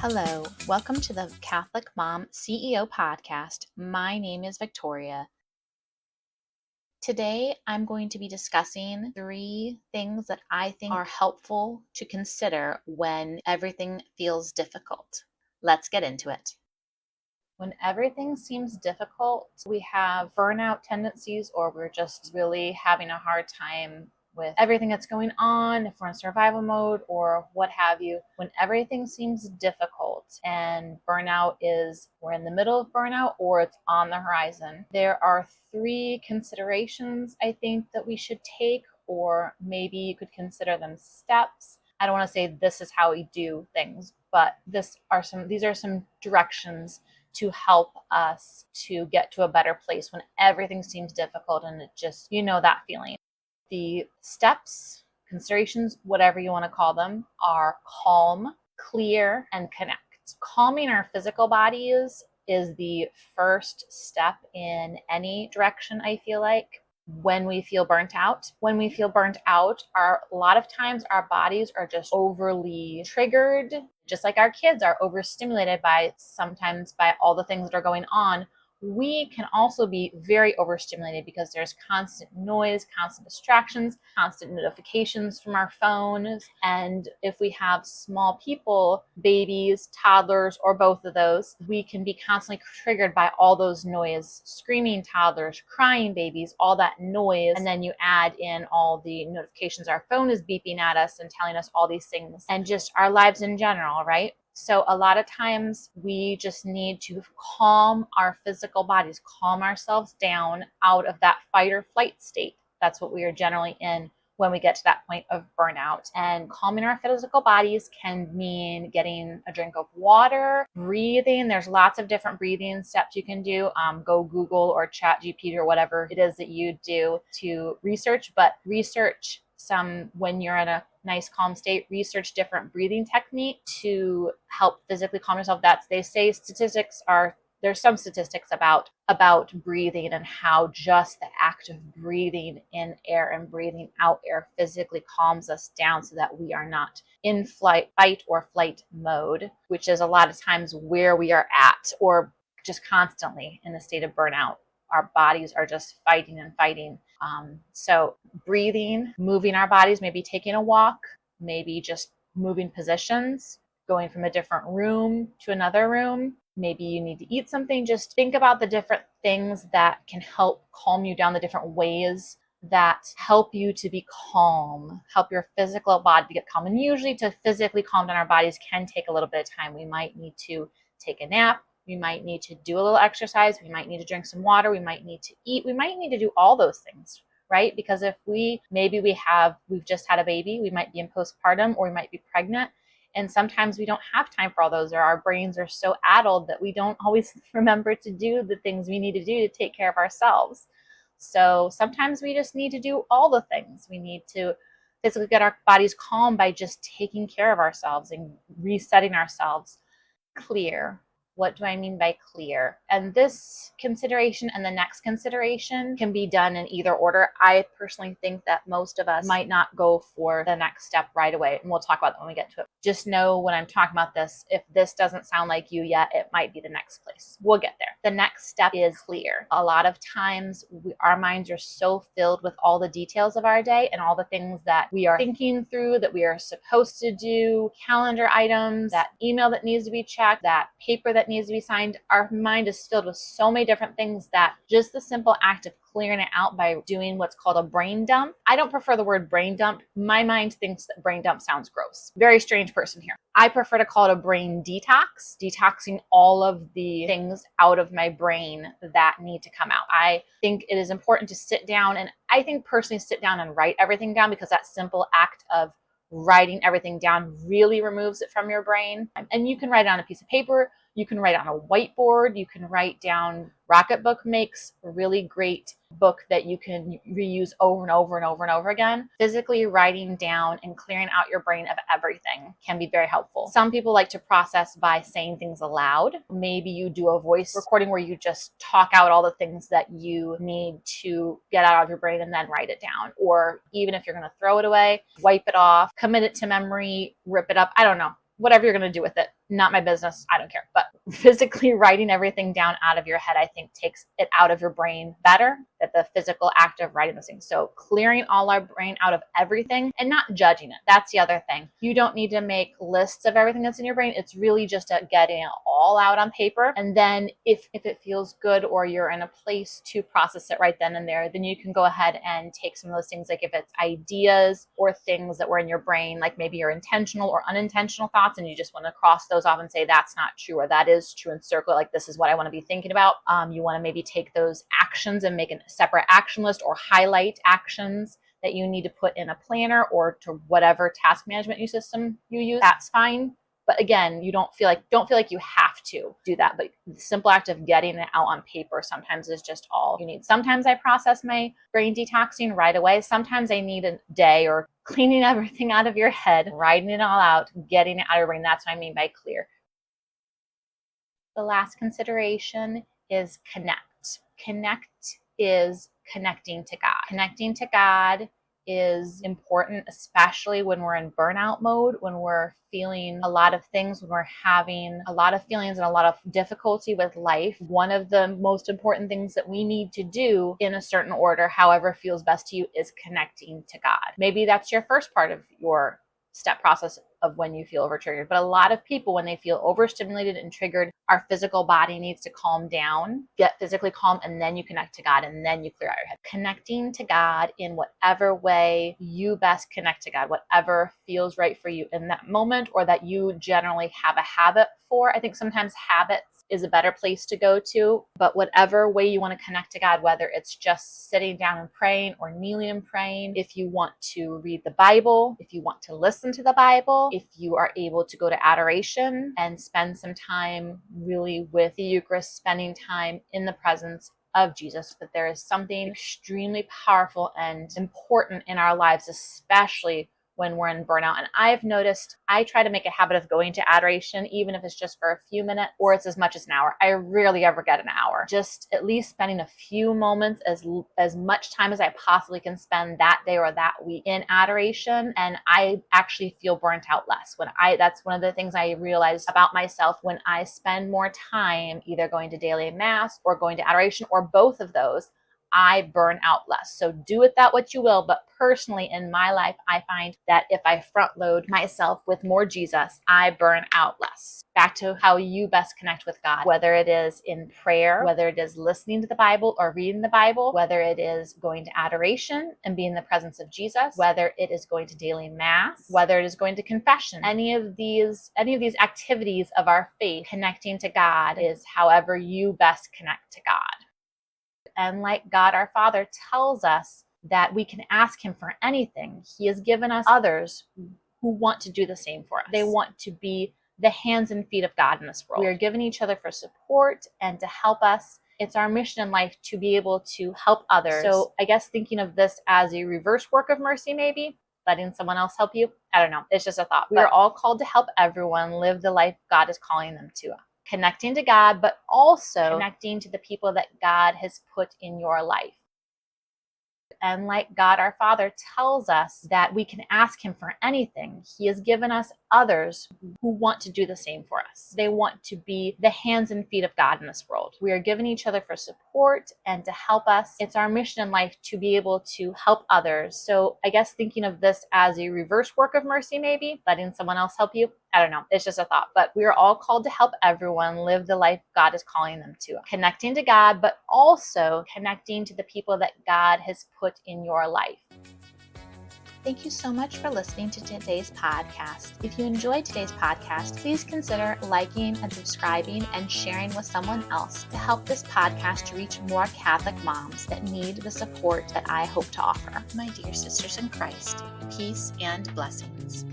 Hello, welcome to the Catholic Mom CEO podcast. My name is Victoria. Today, I'm going to be discussing 3 things that I think are helpful to consider when everything feels difficult. Let's get into it. When everything seems difficult, we have burnout tendencies, or we're just really having a hard time with everything that's going on, if we're in survival mode or what have you. When everything seems difficult and burnout is, we're in the middle of burnout or it's on the horizon, there are 3 considerations I think that we should take, or maybe you could consider them steps. I don't want to say this is how we do things, but these are some directions to help us to get to a better place when everything seems difficult and it just, that feeling. The steps, considerations, whatever you want to call them, are calm, clear, and connect. Calming our physical bodies is the first step in any direction, I feel like. When we feel burnt out, a lot of times our bodies are just overly triggered, just like our kids are overstimulated sometimes by all the things that are going on. We can also be very overstimulated because there's constant noise, constant distractions, constant notifications from our phones. And if we have small people, babies, toddlers, or both of those, we can be constantly triggered by all those noise, screaming toddlers, crying babies, all that noise. And then you add in all the notifications. Our phone is beeping at us and telling us all these things, and just our lives in general, right? So a lot of times we just need to calm our physical bodies, calm ourselves down out of that fight or flight state. That's what we are generally in when we get to that point of burnout. And calming our physical bodies can mean getting a drink of water, breathing. There's lots of different breathing steps you can do. Go Google or ChatGPT or whatever it is that you do to research, but research when you're in a nice calm state, research different breathing technique to help physically calm yourself. They say there's some statistics about breathing and how just the act of breathing in air and breathing out air physically calms us down so that we are not in fight or flight mode, which is a lot of times where we are at, or just constantly in a state of burnout. Our bodies are just fighting and fighting. So breathing, moving our bodies, maybe taking a walk, maybe just moving positions, going from a different room to another room. Maybe you need to eat something. Just think about the different things that can help calm you down, the different ways that help you to be calm, help your physical body to get calm. And usually to physically calm down our bodies can take a little bit of time. We might need to take a nap. We might need to do a little exercise. We might need to drink some water. We might need to eat. We might need to do all those things, right? Because if we've just had a baby, we might be in postpartum, or we might be pregnant. And sometimes we don't have time for all those, or our brains are so addled that we don't always remember to do the things we need to do to take care of ourselves. So sometimes we just need to do all the things. We need to physically get our bodies calm by just taking care of ourselves and resetting ourselves. Clear. What do I mean by clear? And this consideration and the next consideration can be done in either order. I personally think that most of us might not go for the next step right away, and we'll talk about that when we get to it. Just know when I'm talking about this, if this doesn't sound like you yet, it might be the next place. We'll get there. The next step is clear. A lot of times our minds are so filled with all the details of our day and all the things that we are thinking through, that we are supposed to do, calendar items, that email that needs to be checked, that paper that needs to be signed. Our mind is filled with so many different things that just the simple act of clearing it out by doing what's called a brain dump. I don't prefer the word brain dump. My mind thinks that brain dump sounds gross. Very strange person here. I prefer to call it a brain detox, detoxing all of the things out of my brain that need to come out. I think it is important to sit down, and I think personally sit down and write everything down, because that simple act of writing everything down really removes it from your brain. And you can write it on a piece of paper. You can write on a whiteboard. You can write down. Rocketbook makes a really great book that you can reuse over and over and over and over again. Physically writing down and clearing out your brain of everything can be very helpful. Some people like to process by saying things aloud. Maybe you do a voice recording where you just talk out all the things that you need to get out of your brain and then write it down. Or even if you're going to throw it away, wipe it off, commit it to memory, rip it up. I don't know. Whatever you're going to do with it. not my business. I don't care. But physically writing everything down out of your head, I think takes it out of your brain better than the physical act of writing those things. So clearing all our brain out of everything and not judging it. That's the other thing. You don't need to make lists of everything that's in your brain. It's really just getting it all out on paper. And then if it feels good or you're in a place to process it right then and there, then you can go ahead and take some of those things, like if it's ideas or things that were in your brain, like maybe your intentional or unintentional thoughts, and you just want to cross those off and say that's not true or that is true, and circle it, like this is what I want to be thinking about. You want to maybe take those actions and make a separate action list or highlight actions that you need to put in a planner or to whatever task management system you use. That's fine. But again, you don't feel like you have to do that. But the simple act of getting it out on paper sometimes is just all you need. Sometimes I process my brain detoxing right away. Sometimes I need a day or cleaning everything out of your head, writing it all out, getting it out of your brain. That's what I mean by clear. The last consideration is connect. Connect is connecting to God. Connecting to God is important, especially when we're in burnout mode, when we're feeling a lot of things, when we're having a lot of feelings and a lot of difficulty with life. One of the most important things that we need to do in a certain order, however feels best to you, is connecting to God. Maybe that's your first part of your step process of when you feel over-triggered. But a lot of people, when they feel overstimulated and triggered, our physical body needs to calm down, get physically calm, and then you connect to God, and then you clear out your head. Connecting to God in whatever way you best connect to God, whatever feels right for you in that moment, or that you generally have a habit for. I think sometimes habits is a better place to go to, but whatever way you want to connect to God, whether it's just sitting down and praying or kneeling and praying, if you want to read the Bible, if you want to listen to the Bible, if you are able to go to adoration and spend some time really with the Eucharist, spending time in the presence of Jesus, that there is something extremely powerful and important in our lives, especially when we're in burnout. And I've noticed I try to make a habit of going to adoration, even if it's just for a few minutes or it's as much as an hour. I rarely ever get an hour. Just at least spending a few moments, as much time as I possibly can spend that day or that week in adoration. And I actually feel burnt out less. That's one of the things I realized about myself. When I spend more time either going to daily mass or going to adoration or both of those, I burn out less. So do with that what you will. But personally, in my life, I find that if I front load myself with more Jesus, I burn out less. Back to how you best connect with God, whether it is in prayer, whether it is listening to the Bible or reading the Bible, whether it is going to adoration and being in the presence of Jesus, whether it is going to daily mass, whether it is going to confession, any of these activities of our faith, connecting to God is however you best connect to God. And like God our Father tells us that we can ask him for anything, he has given us others who want to do the same for us. They want to be the hands and feet of God in this world. We are giving each other for support and to help us. It's our mission in life to be able to help others. So I guess thinking of this as a reverse work of mercy, maybe letting someone else help you. I don't know. It's just a thought. We are all called to help everyone live the life God is calling them to. Connecting to God, but also connecting to the people that God has put in your life. And like God our Father tells us that we can ask him for anything, he has given us others who want to do the same for us. They want to be the hands and feet of God in this world. We are giving each other for support and to help us. It's our mission in life to be able to help others. So I guess thinking of this as a reverse work of mercy, maybe letting someone else help you. I don't know. It's just a thought. But we are all called to help everyone live the life God is calling them to. Connecting to God, but also connecting to the people that God has put in your life. Thank you so much for listening to today's podcast. If you enjoyed today's podcast, please consider liking and subscribing and sharing with someone else to help this podcast to reach more Catholic moms that need the support that I hope to offer. My dear sisters in Christ, peace and blessings.